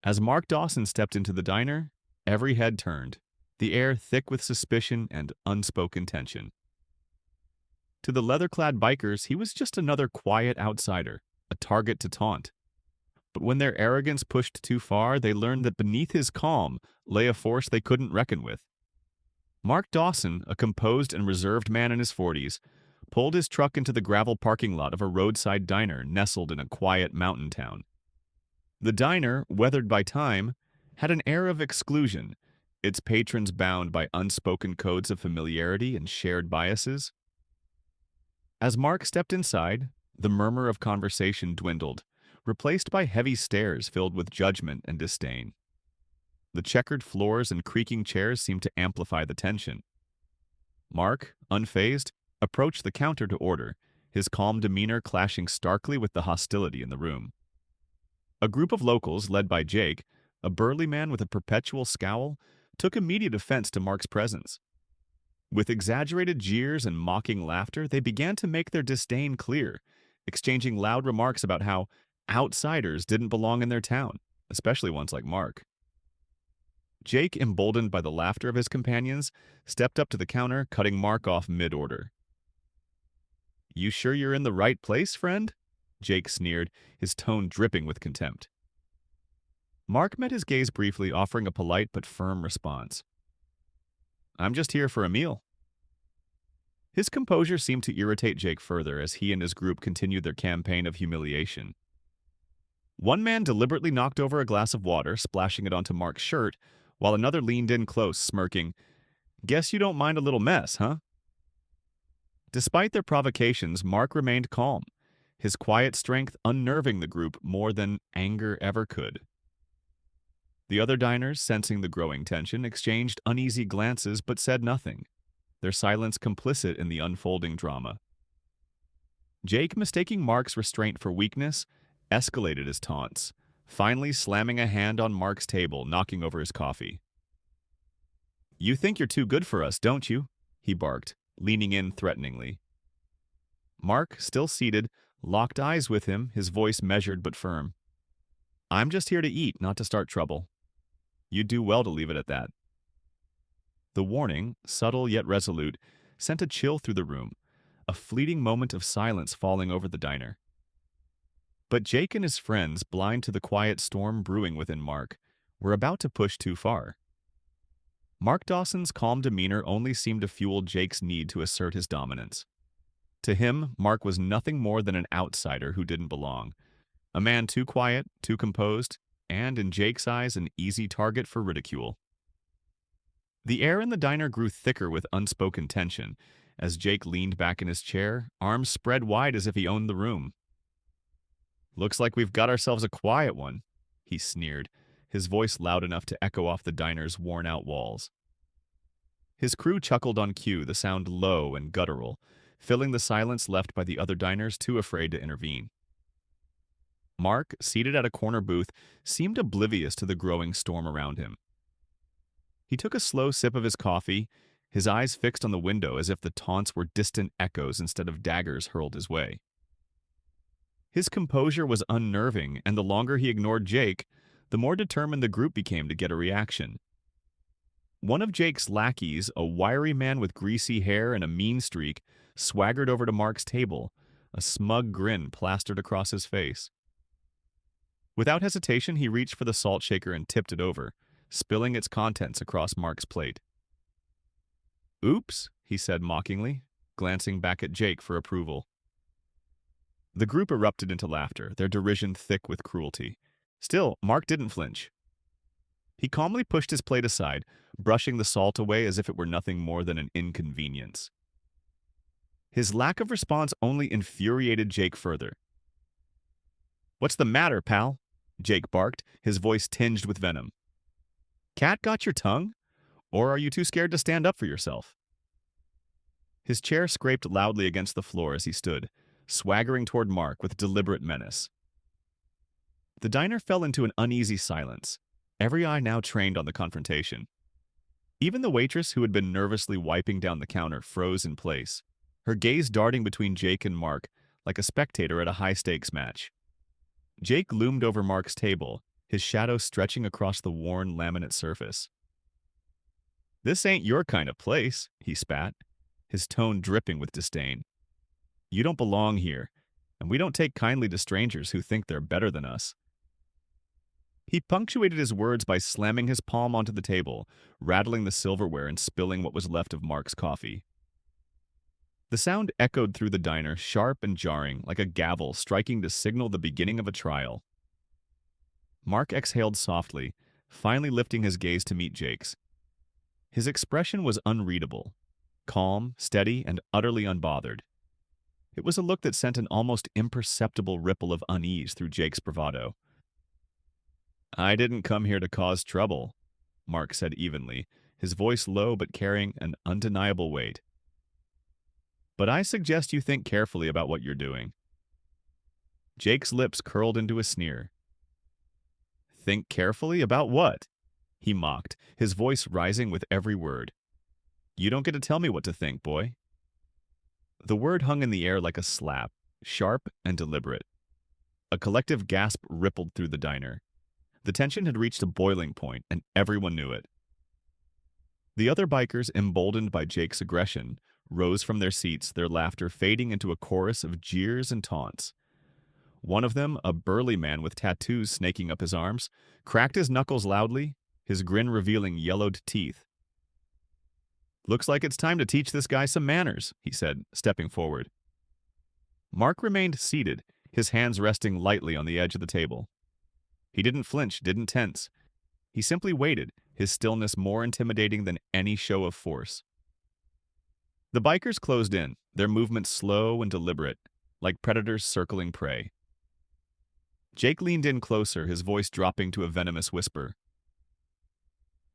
As Mark Dawson stepped into the diner, every head turned, the air thick with suspicion and unspoken tension. To the leather-clad bikers, he was just another quiet outsider, a target to taunt. But when their arrogance pushed too far, they learned that beneath his calm lay a force they couldn't reckon with. Mark Dawson, a composed and reserved man in his 40s, pulled his truck into the gravel parking lot of a roadside diner nestled in a quiet mountain town. The diner, weathered by time, had an air of exclusion, its patrons bound by unspoken codes of familiarity and shared biases. As Mark stepped inside, the murmur of conversation dwindled, replaced by heavy stares filled with judgment and disdain. The checkered floors and creaking chairs seemed to amplify the tension. Mark, unfazed, approached the counter to order, his calm demeanor clashing starkly with the hostility in the room. A group of locals, led by Jake, a burly man with a perpetual scowl, took immediate offense to Mark's presence. With exaggerated jeers and mocking laughter, they began to make their disdain clear, exchanging loud remarks about how outsiders didn't belong in their town, especially ones like Mark. Jake, emboldened by the laughter of his companions, stepped up to the counter, cutting Mark off mid-order. "You sure you're in the right place, friend?" Jake sneered, his tone dripping with contempt. Mark met his gaze briefly, offering a polite but firm response. "I'm just here for a meal." His composure seemed to irritate Jake further as he and his group continued their campaign of humiliation. One man deliberately knocked over a glass of water, splashing it onto Mark's shirt, while another leaned in close, smirking, "Guess you don't mind a little mess, huh?" Despite their provocations, Mark remained calm, his quiet strength unnerving the group more than anger ever could. The other diners, sensing the growing tension, exchanged uneasy glances but said nothing, their silence complicit in the unfolding drama. Jake, mistaking Mark's restraint for weakness, escalated his taunts, finally slamming a hand on Mark's table, knocking over his coffee. "You think you're too good for us, don't you?" he barked, leaning in threateningly. Mark, still seated, locked eyes with him, his voice measured but firm. "I'm just here to eat, not to start trouble. You'd do well to leave it at that." The warning, subtle yet resolute, sent a chill through the room, a fleeting moment of silence falling over the diner. But Jake and his friends, blind to the quiet storm brewing within Mark, were about to push too far. Mark Dawson's calm demeanor only seemed to fuel Jake's need to assert his dominance. To him, Mark was nothing more than an outsider who didn't belong, a man too quiet, too composed, and, in Jake's eyes, an easy target for ridicule. The air in the diner grew thicker with unspoken tension as Jake leaned back in his chair, arms spread wide as if he owned the room. "Looks like we've got ourselves a quiet one," he sneered, his voice loud enough to echo off the diner's worn-out walls. His crew chuckled on cue, the sound low and guttural, filling the silence left by the other diners too afraid to intervene. Mark, seated at a corner booth, seemed oblivious to the growing storm around him. He took a slow sip of his coffee, his eyes fixed on the window as if the taunts were distant echoes instead of daggers hurled his way. His composure was unnerving, and the longer he ignored Jake, the more determined the group became to get a reaction. One of Jake's lackeys, a wiry man with greasy hair and a mean streak, swaggered over to Mark's table, a smug grin plastered across his face. Without hesitation, he reached for the salt shaker and tipped it over, spilling its contents across Mark's plate. "Oops," he said mockingly, glancing back at Jake for approval. The group erupted into laughter, their derision thick with cruelty. Still, Mark didn't flinch. He calmly pushed his plate aside, brushing the salt away as if it were nothing more than an inconvenience. His lack of response only infuriated Jake further. "What's the matter, pal?" Jake barked, his voice tinged with venom. "Cat got your tongue? Or are you too scared to stand up for yourself?" His chair scraped loudly against the floor as he stood, swaggering toward Mark with deliberate menace. The diner fell into an uneasy silence, every eye now trained on the confrontation. Even the waitress, who had been nervously wiping down the counter, froze in place, her gaze darting between Jake and Mark like a spectator at a high-stakes match. Jake loomed over Mark's table, his shadow stretching across the worn laminate surface. "This ain't your kind of place," he spat, his tone dripping with disdain. "You don't belong here, and we don't take kindly to strangers who think they're better than us." He punctuated his words by slamming his palm onto the table, rattling the silverware and spilling what was left of Mark's coffee. The sound echoed through the diner, sharp and jarring, like a gavel striking to signal the beginning of a trial. Mark exhaled softly, finally lifting his gaze to meet Jake's. His expression was unreadable, calm, steady, and utterly unbothered. It was a look that sent an almost imperceptible ripple of unease through Jake's bravado. "I didn't come here to cause trouble," Mark said evenly, his voice low but carrying an undeniable weight. "But I suggest you think carefully about what you're doing." Jake's lips curled into a sneer. "Think carefully about what?" he mocked, his voice rising with every word. "You don't get to tell me what to think, boy." The word hung in the air like a slap, sharp and deliberate. A collective gasp rippled through the diner. The tension had reached a boiling point, and everyone knew it. The other bikers, emboldened by Jake's aggression, rose from their seats, their laughter fading into a chorus of jeers and taunts. One of them, a burly man with tattoos snaking up his arms, cracked his knuckles loudly, his grin revealing yellowed teeth. "Looks like it's time to teach this guy some manners," he said, stepping forward. Mark remained seated, his hands resting lightly on the edge of the table. He didn't flinch, didn't tense. He simply waited, his stillness more intimidating than any show of force. The bikers closed in, their movements slow and deliberate, like predators circling prey. Jake leaned in closer, his voice dropping to a venomous whisper.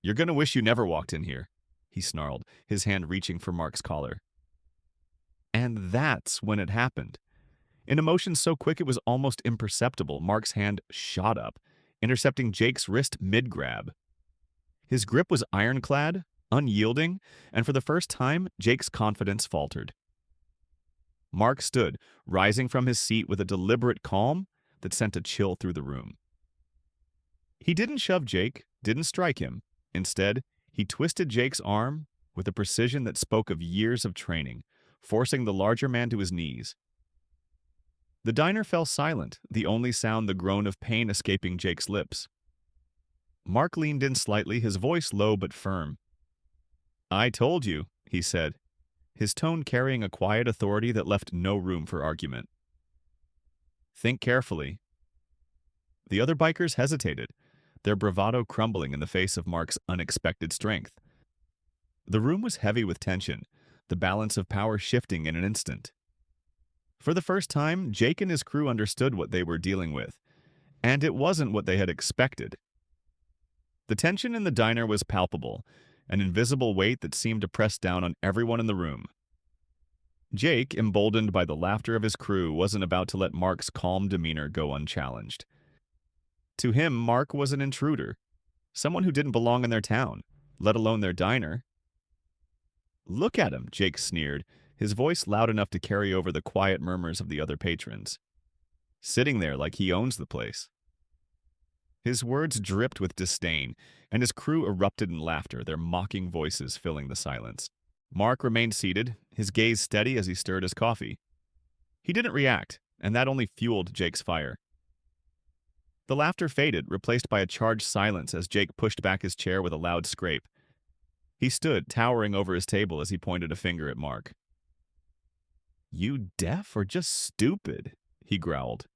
"You're gonna wish you never walked in here," he snarled, his hand reaching for Mark's collar. And that's when it happened. In a motion so quick it was almost imperceptible, Mark's hand shot up, intercepting Jake's wrist mid-grab. His grip was ironclad, unyielding, and for the first time, Jake's confidence faltered. Mark stood, rising from his seat with a deliberate calm that sent a chill through the room. He didn't shove Jake, didn't strike him. Instead, he twisted Jake's arm with a precision that spoke of years of training, forcing the larger man to his knees. The diner fell silent, the only sound the groan of pain escaping Jake's lips. Mark leaned in slightly, his voice low but firm. "I told you," he said, his tone carrying a quiet authority that left no room for argument. "Think carefully." The other bikers hesitated, their bravado crumbling in the face of Mark's unexpected strength. The room was heavy with tension, the balance of power shifting in an instant. For the first time, Jake and his crew understood what they were dealing with, and it wasn't what they had expected. The tension in the diner was palpable, an invisible weight that seemed to press down on everyone in the room. Jake, emboldened by the laughter of his crew, wasn't about to let Mark's calm demeanor go unchallenged. To him, Mark was an intruder, someone who didn't belong in their town, let alone their diner. "Look at him," Jake sneered, his voice loud enough to carry over the quiet murmurs of the other patrons. "Sitting there like he owns the place." His words dripped with disdain, and his crew erupted in laughter, their mocking voices filling the silence. Mark remained seated, his gaze steady as he stirred his coffee. He didn't react, and that only fueled Jake's fire. The laughter faded, replaced by a charged silence as Jake pushed back his chair with a loud scrape. He stood, towering over his table as he pointed a finger at Mark. "You deaf or just stupid?" he growled.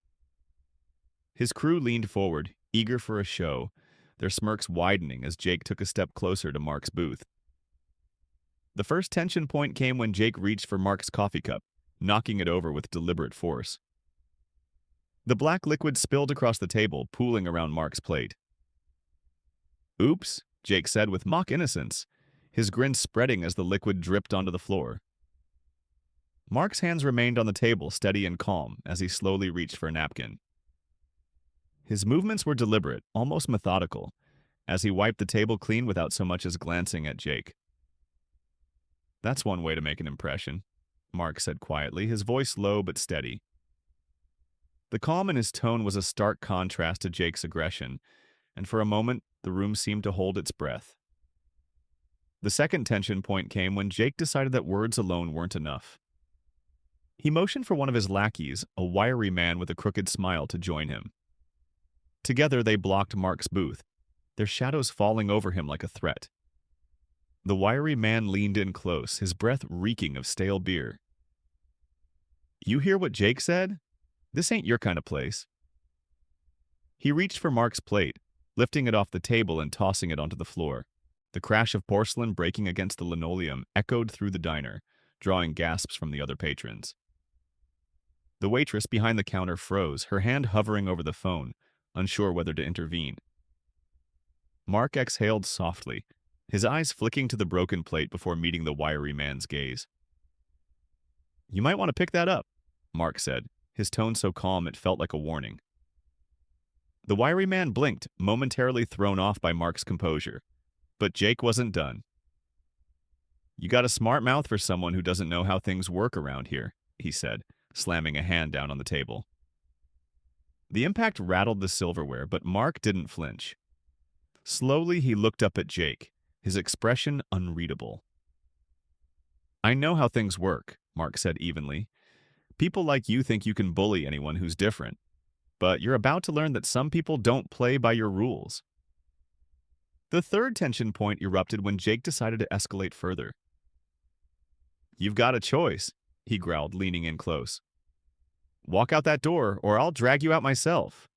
His crew leaned forward, eager for a show, their smirks widening as Jake took a step closer to Mark's booth. The first tension point came when Jake reached for Mark's coffee cup, knocking it over with deliberate force. The black liquid spilled across the table, pooling around Mark's plate. "Oops," Jake said with mock innocence, his grin spreading as the liquid dripped onto the floor. Mark's hands remained on the table, steady and calm, as he slowly reached for a napkin. His movements were deliberate, almost methodical, as he wiped the table clean without so much as glancing at Jake. "That's one way to make an impression," Mark said quietly, his voice low but steady. The calm in his tone was a stark contrast to Jake's aggression, and for a moment the room seemed to hold its breath. The second tension point came when Jake decided that words alone weren't enough. He motioned for one of his lackeys, a wiry man with a crooked smile, to join him. Together they blocked Mark's booth, their shadows falling over him like a threat. The wiry man leaned in close, his breath reeking of stale beer. "You hear what Jake said? This ain't your kind of place." He reached for Mark's plate, lifting it off the table and tossing it onto the floor. The crash of porcelain breaking against the linoleum echoed through the diner, drawing gasps from the other patrons. The waitress behind the counter froze, her hand hovering over the phone, unsure whether to intervene. Mark exhaled softly, his eyes flicking to the broken plate before meeting the wiry man's gaze. "You might want to pick that up," Mark said, his tone so calm it felt like a warning. The wiry man blinked, momentarily thrown off by Mark's composure. But Jake wasn't done. "You got a smart mouth for someone who doesn't know how things work around here," he said, slamming a hand down on the table. The impact rattled the silverware, but Mark didn't flinch. Slowly he looked up at Jake, his expression unreadable. "I know how things work," Mark said evenly. "People like you think you can bully anyone who's different. But you're about to learn that some people don't play by your rules." The third tension point erupted when Jake decided to escalate further. "You've got a choice," he growled, leaning in close. "Walk out that door, or I'll drag you out myself."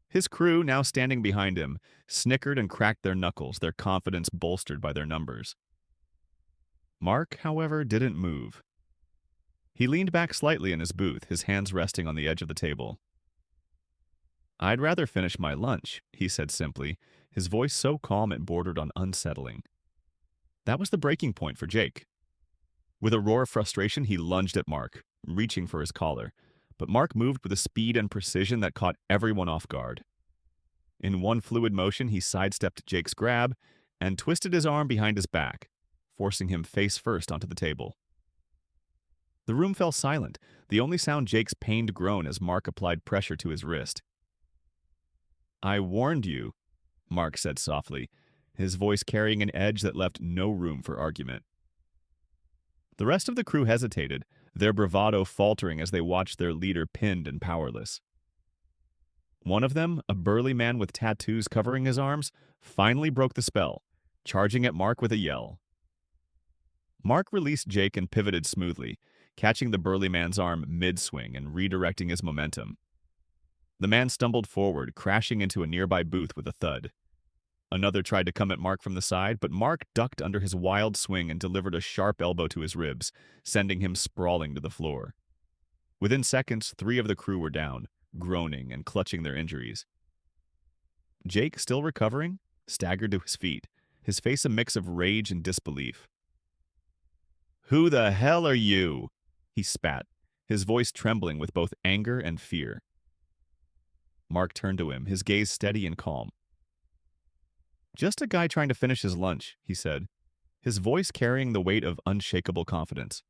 His crew, now standing behind him, snickered and cracked their knuckles, their confidence bolstered by their numbers. Mark, however, didn't move. He leaned back slightly in his booth, his hands resting on the edge of the table. "I'd rather finish my lunch," he said simply, his voice so calm it bordered on unsettling. That was the breaking point for Jake. With a roar of frustration, he lunged at Mark, reaching for his collar, but Mark moved with a speed and precision that caught everyone off guard. In one fluid motion, he sidestepped Jake's grab and twisted his arm behind his back, forcing him face first onto the table. The room fell silent, the only sound Jake's pained groan as Mark applied pressure to his wrist. "I warned you," Mark said softly, his voice carrying an edge that left no room for argument. The rest of the crew hesitated, their bravado faltering as they watched their leader pinned and powerless. One of them, a burly man with tattoos covering his arms, finally broke the spell, charging at Mark with a yell. Mark released Jake and pivoted smoothly, catching the burly man's arm mid-swing and redirecting his momentum. The man stumbled forward, crashing into a nearby booth with a thud. Another tried to come at Mark from the side, but Mark ducked under his wild swing and delivered a sharp elbow to his ribs, sending him sprawling to the floor. Within seconds, 3 of the crew were down, groaning and clutching their injuries. Jake, still recovering, staggered to his feet, his face a mix of rage and disbelief. "Who the hell are you?" he spat, his voice trembling with both anger and fear. Mark turned to him, his gaze steady and calm. "Just a guy trying to finish his lunch," he said, his voice carrying the weight of unshakable confidence.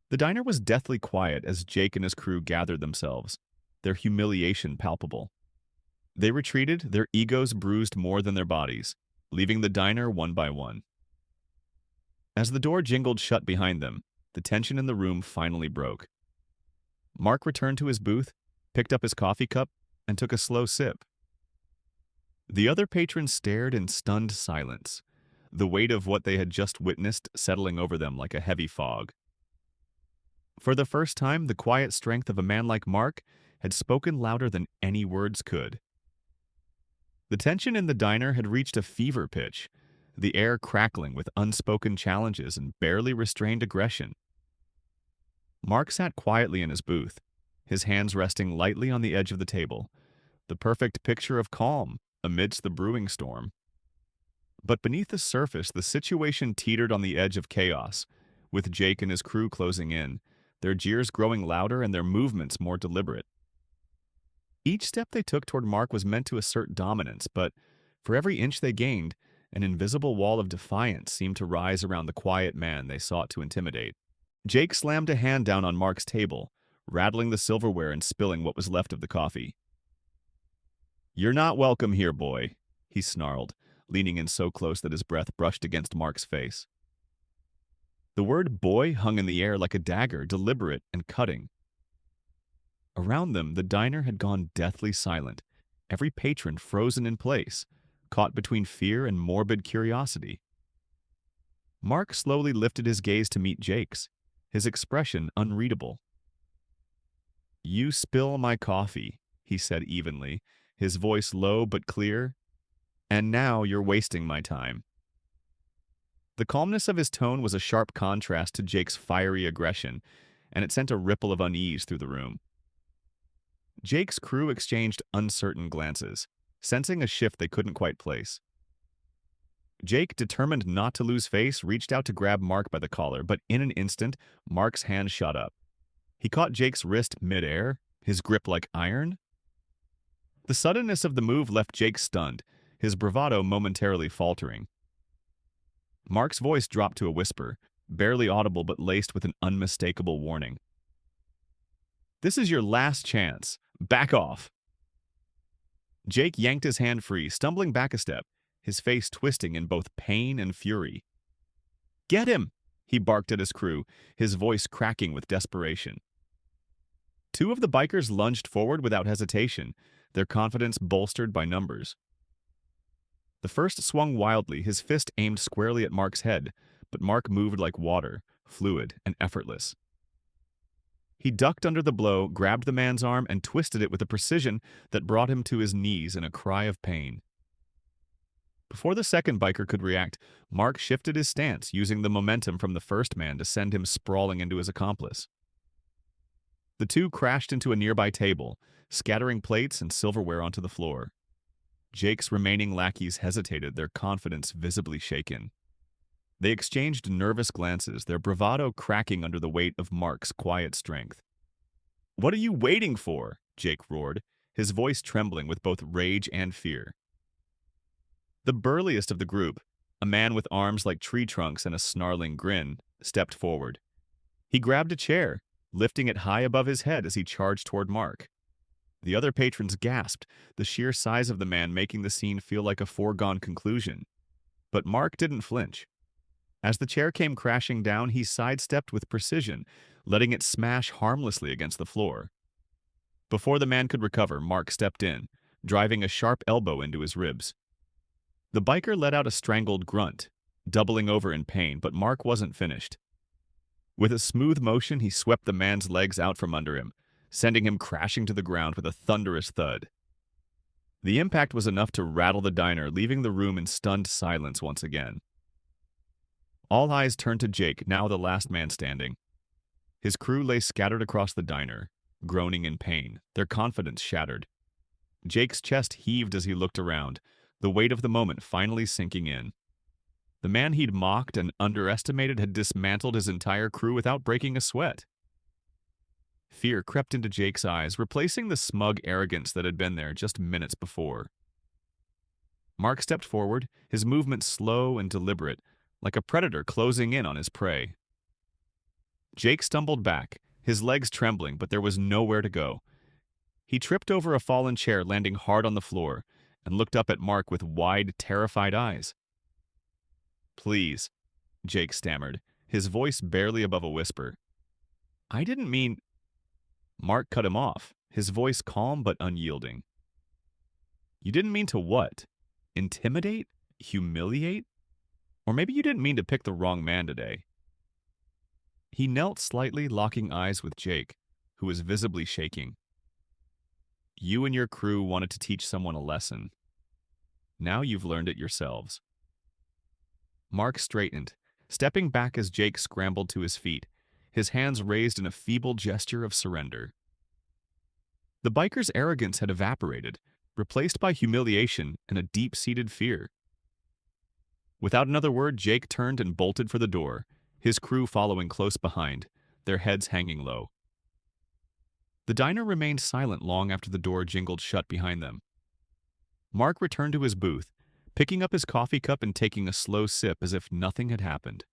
The diner was deathly quiet as Jake and his crew gathered themselves, their humiliation palpable. They retreated, their egos bruised more than their bodies, leaving the diner one by one. As the door jingled shut behind them, the tension in the room finally broke. Mark returned to his booth, picked up his coffee cup, and took a slow sip. The other patrons stared in stunned silence, the weight of what they had just witnessed settling over them like a heavy fog. For the first time, the quiet strength of a man like Mark had spoken louder than any words could. The tension in the diner had reached a fever pitch, the air crackling with unspoken challenges and barely restrained aggression. Mark sat quietly in his booth, his hands resting lightly on the edge of the table, the perfect picture of calm amidst the brewing storm. But beneath the surface, the situation teetered on the edge of chaos, with Jake and his crew closing in, their jeers growing louder and their movements more deliberate. Each step they took toward Mark was meant to assert dominance, but for every inch they gained, an invisible wall of defiance seemed to rise around the quiet man they sought to intimidate. Jake slammed a hand down on Mark's table, rattling the silverware and spilling what was left of the coffee. "You're not welcome here, boy," he snarled, leaning in so close that his breath brushed against Mark's face. The word boy hung in the air like a dagger, deliberate and cutting. Around them, the diner had gone deathly silent, every patron frozen in place, caught between fear and morbid curiosity. Mark slowly lifted his gaze to meet Jake's, his expression unreadable. "You spill my coffee," he said evenly, his voice low but clear, "and now you're wasting my time." The calmness of his tone was a sharp contrast to Jake's fiery aggression, and it sent a ripple of unease through the room. Jake's crew exchanged uncertain glances, sensing a shift they couldn't quite place. Jake, determined not to lose face, reached out to grab Mark by the collar, but in an instant, Mark's hand shot up. He caught Jake's wrist midair, his grip like iron. The suddenness of the move left Jake stunned, his bravado momentarily faltering. Mark's voice dropped to a whisper, barely audible but laced with an unmistakable warning. "This is your last chance. Back off." Jake yanked his hand free, stumbling back a step, his face twisting in both pain and fury. "Get him!" he barked at his crew, his voice cracking with desperation. Two of the bikers lunged forward without hesitation, their confidence bolstered by numbers. The first swung wildly, his fist aimed squarely at Mark's head, but Mark moved like water, fluid and effortless. He ducked under the blow, grabbed the man's arm, and twisted it with a precision that brought him to his knees in a cry of pain. Before the second biker could react, Mark shifted his stance, using the momentum from the first man to send him sprawling into his accomplice. The two crashed into a nearby table, scattering plates and silverware onto the floor. Jake's remaining lackeys hesitated, their confidence visibly shaken. They exchanged nervous glances, their bravado cracking under the weight of Mark's quiet strength. "What are you waiting for?" Jake roared, his voice trembling with both rage and fear. The burliest of the group, a man with arms like tree trunks and a snarling grin, stepped forward. He grabbed a chair, lifting it high above his head as he charged toward Mark. The other patrons gasped, the sheer size of the man making the scene feel like a foregone conclusion. But Mark didn't flinch. As the chair came crashing down, he sidestepped with precision, letting it smash harmlessly against the floor. Before the man could recover, Mark stepped in, driving a sharp elbow into his ribs. The biker let out a strangled grunt, doubling over in pain, but Mark wasn't finished. With a smooth motion, he swept the man's legs out from under him, sending him crashing to the ground with a thunderous thud. The impact was enough to rattle the diner, leaving the room in stunned silence once again. All eyes turned to Jake, now the last man standing. His crew lay scattered across the diner, groaning in pain, their confidence shattered. Jake's chest heaved as he looked around, the weight of the moment finally sinking in. The man he'd mocked and underestimated had dismantled his entire crew without breaking a sweat. Fear crept into Jake's eyes, replacing the smug arrogance that had been there just minutes before. Mark stepped forward, his movement slow and deliberate, like a predator closing in on his prey. Jake stumbled back, his legs trembling, but there was nowhere to go. He tripped over a fallen chair, landing hard on the floor, and looked up at Mark with wide, terrified eyes. "Please," Jake stammered, his voice barely above a whisper. "I didn't mean—" Mark cut him off, his voice calm but unyielding. "You didn't mean to what? Intimidate? Humiliate? Or maybe you didn't mean to pick the wrong man today." He knelt slightly, locking eyes with Jake, who was visibly shaking. "You and your crew wanted to teach someone a lesson. Now you've learned it yourselves." Mark straightened, stepping back as Jake scrambled to his feet, his hands raised in a feeble gesture of surrender. The biker's arrogance had evaporated, replaced by humiliation and a deep-seated fear. Without another word, Jake turned and bolted for the door, his crew following close behind, their heads hanging low. The diner remained silent long after the door jingled shut behind them. Mark returned to his booth, picking up his coffee cup and taking a slow sip as if nothing had happened.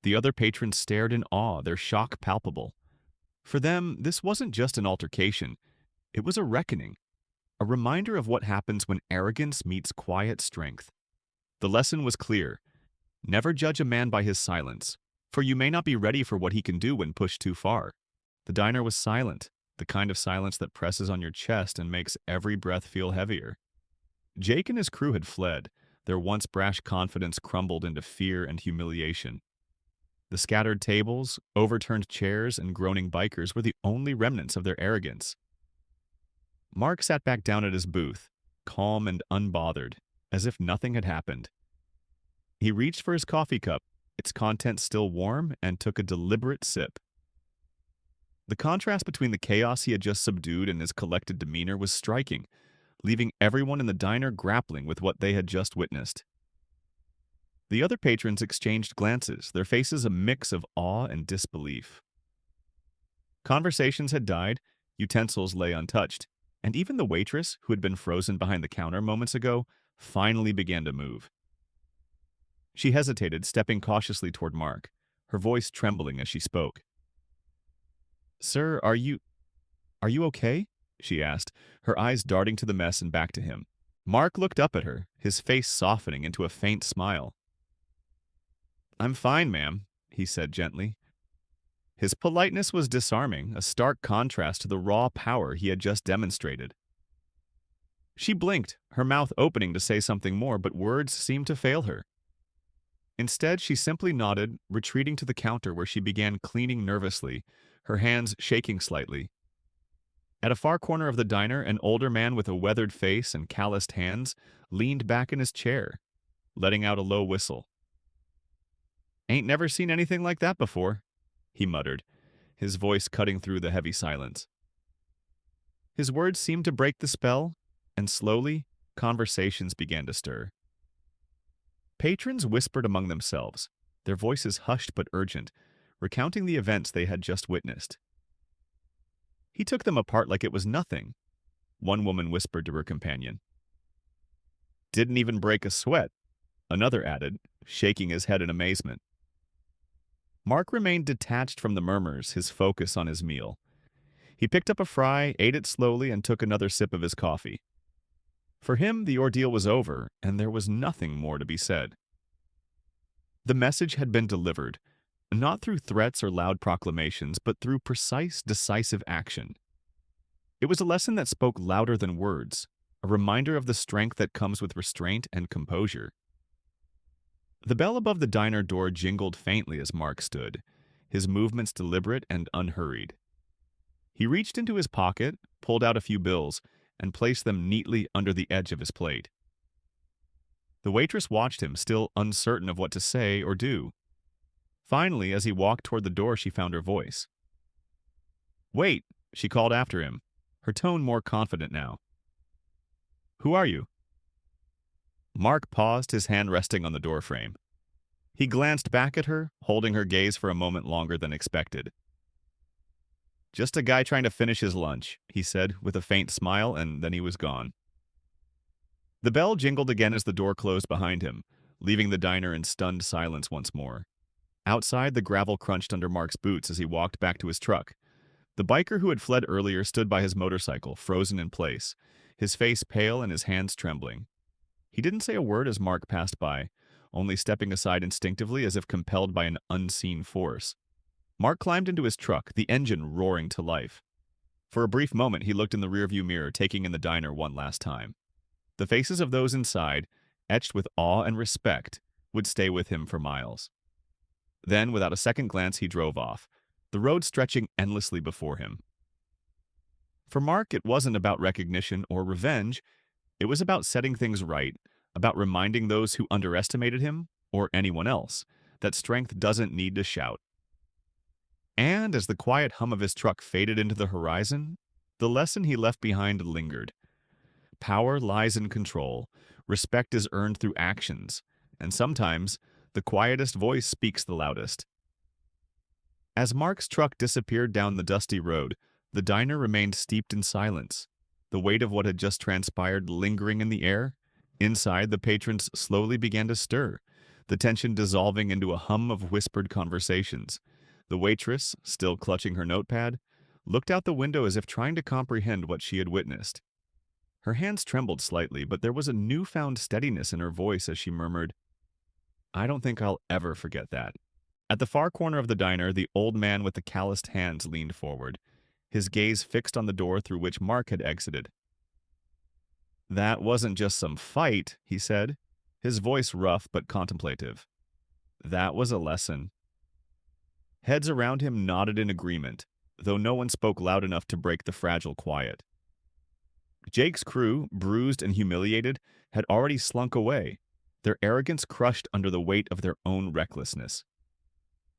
The other patrons stared in awe, their shock palpable. For them, this wasn't just an altercation, it was a reckoning. a reminder of what happens when arrogance meets quiet strength. The lesson was clear. Never judge a man by his silence, for you may not be ready for what he can do when pushed too far. The diner was silent, the kind of silence that presses on your chest and makes every breath feel heavier. Jake and his crew had fled. Their once brash confidence crumbled into fear and humiliation. The scattered tables, overturned chairs, and groaning bikers were the only remnants of their arrogance. Mark sat back down at his booth, calm and unbothered, as if nothing had happened. He reached for his coffee cup, its contents still warm, and took a deliberate sip. The contrast between the chaos he had just subdued and his collected demeanor was striking, leaving everyone in the diner grappling with what they had just witnessed. The other patrons exchanged glances, their faces a mix of awe and disbelief. Conversations had died, utensils lay untouched, and even the waitress, who had been frozen behind the counter moments ago, finally began to move. She hesitated, stepping cautiously toward Mark, her voice trembling as she spoke. "Sir, are you okay?" she asked, her eyes darting to the mess and back to him. Mark looked up at her, his face softening into a faint smile. "I'm fine, ma'am," he said gently. His politeness was disarming, a stark contrast to the raw power he had just demonstrated. She blinked, her mouth opening to say something more, but words seemed to fail her. Instead, she simply nodded, retreating to the counter where she began cleaning nervously, her hands shaking slightly. At a far corner of the diner, an older man with a weathered face and calloused hands leaned back in his chair, letting out a low whistle. "Ain't never seen anything like that before," he muttered, his voice cutting through the heavy silence. His words seemed to break the spell, and slowly, conversations began to stir. Patrons whispered among themselves, their voices hushed but urgent, recounting the events they had just witnessed. He took them apart like it was nothing, one woman whispered to her companion. "Didn't even break a sweat," another added, shaking his head in amazement. Mark remained detached from the murmurs, his focus on his meal. He picked up a fry, ate it slowly, and took another sip of his coffee. For him, the ordeal was over, and there was nothing more to be said. The message had been delivered, not through threats or loud proclamations, but through precise, decisive action. It was a lesson that spoke louder than words, a reminder of the strength that comes with restraint and composure. The bell above the diner door jingled faintly as Mark stood, his movements deliberate and unhurried. He reached into his pocket, pulled out a few bills, and placed them neatly under the edge of his plate. The waitress watched him, still uncertain of what to say or do. Finally, as he walked toward the door, she found her voice. "Wait," she called after him, her tone more confident now. "Who are you?" Mark paused, his hand resting on the doorframe. He glanced back at her, holding her gaze for a moment longer than expected. "Just a guy trying to finish his lunch," he said with a faint smile, and then he was gone. The bell jingled again as the door closed behind him, leaving the diner in stunned silence once more. Outside, the gravel crunched under Mark's boots as he walked back to his truck. The biker who had fled earlier stood by his motorcycle, frozen in place, his face pale and his hands trembling. He didn't say a word as Mark passed by, only stepping aside instinctively as if compelled by an unseen force. Mark climbed into his truck, the engine roaring to life. For a brief moment, he looked in the rearview mirror, taking in the diner one last time. The faces of those inside, etched with awe and respect, would stay with him for miles. Then, without a second glance, he drove off, the road stretching endlessly before him. For Mark, it wasn't about recognition or revenge. It was about setting things right, about reminding those who underestimated him, or anyone else, that strength doesn't need to shout. And as the quiet hum of his truck faded into the horizon, the lesson he left behind lingered. Power lies in control, respect is earned through actions, and sometimes the quietest voice speaks the loudest. As Mark's truck disappeared down the dusty road, the diner remained steeped in silence, the weight of what had just transpired lingering in the air. Inside, the patrons slowly began to stir, the tension dissolving into a hum of whispered conversations. The waitress, still clutching her notepad, looked out the window as if trying to comprehend what she had witnessed. Her hands trembled slightly, but there was a newfound steadiness in her voice as she murmured, "I don't think I'll ever forget that." At the far corner of the diner, the old man with the calloused hands leaned forward, his gaze fixed on the door through which Mark had exited. "That wasn't just some fight," he said, his voice rough but contemplative. "That was a lesson." Heads around him nodded in agreement, though no one spoke loud enough to break the fragile quiet. Jake's crew, bruised and humiliated, had already slunk away, their arrogance crushed under the weight of their own recklessness.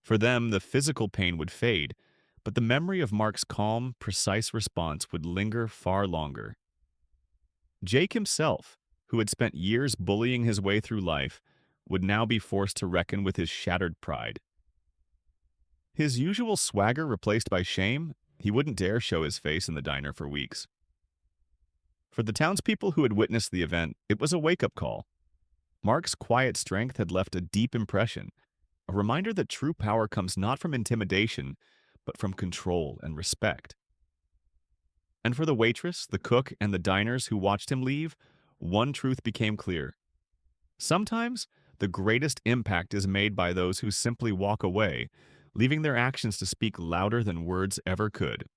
For them, the physical pain would fade, but the memory of Mark's calm, precise response would linger far longer. Jake himself, who had spent years bullying his way through life, would now be forced to reckon with his shattered pride. His usual swagger replaced by shame, he wouldn't dare show his face in the diner for weeks. For the townspeople who had witnessed the event, it was a wake-up call. Mark's quiet strength had left a deep impression, a reminder that true power comes not from intimidation, but from control and respect. And for the waitress, the cook, and the diners who watched him leave, one truth became clear. Sometimes, the greatest impact is made by those who simply walk away, leaving their actions to speak louder than words ever could.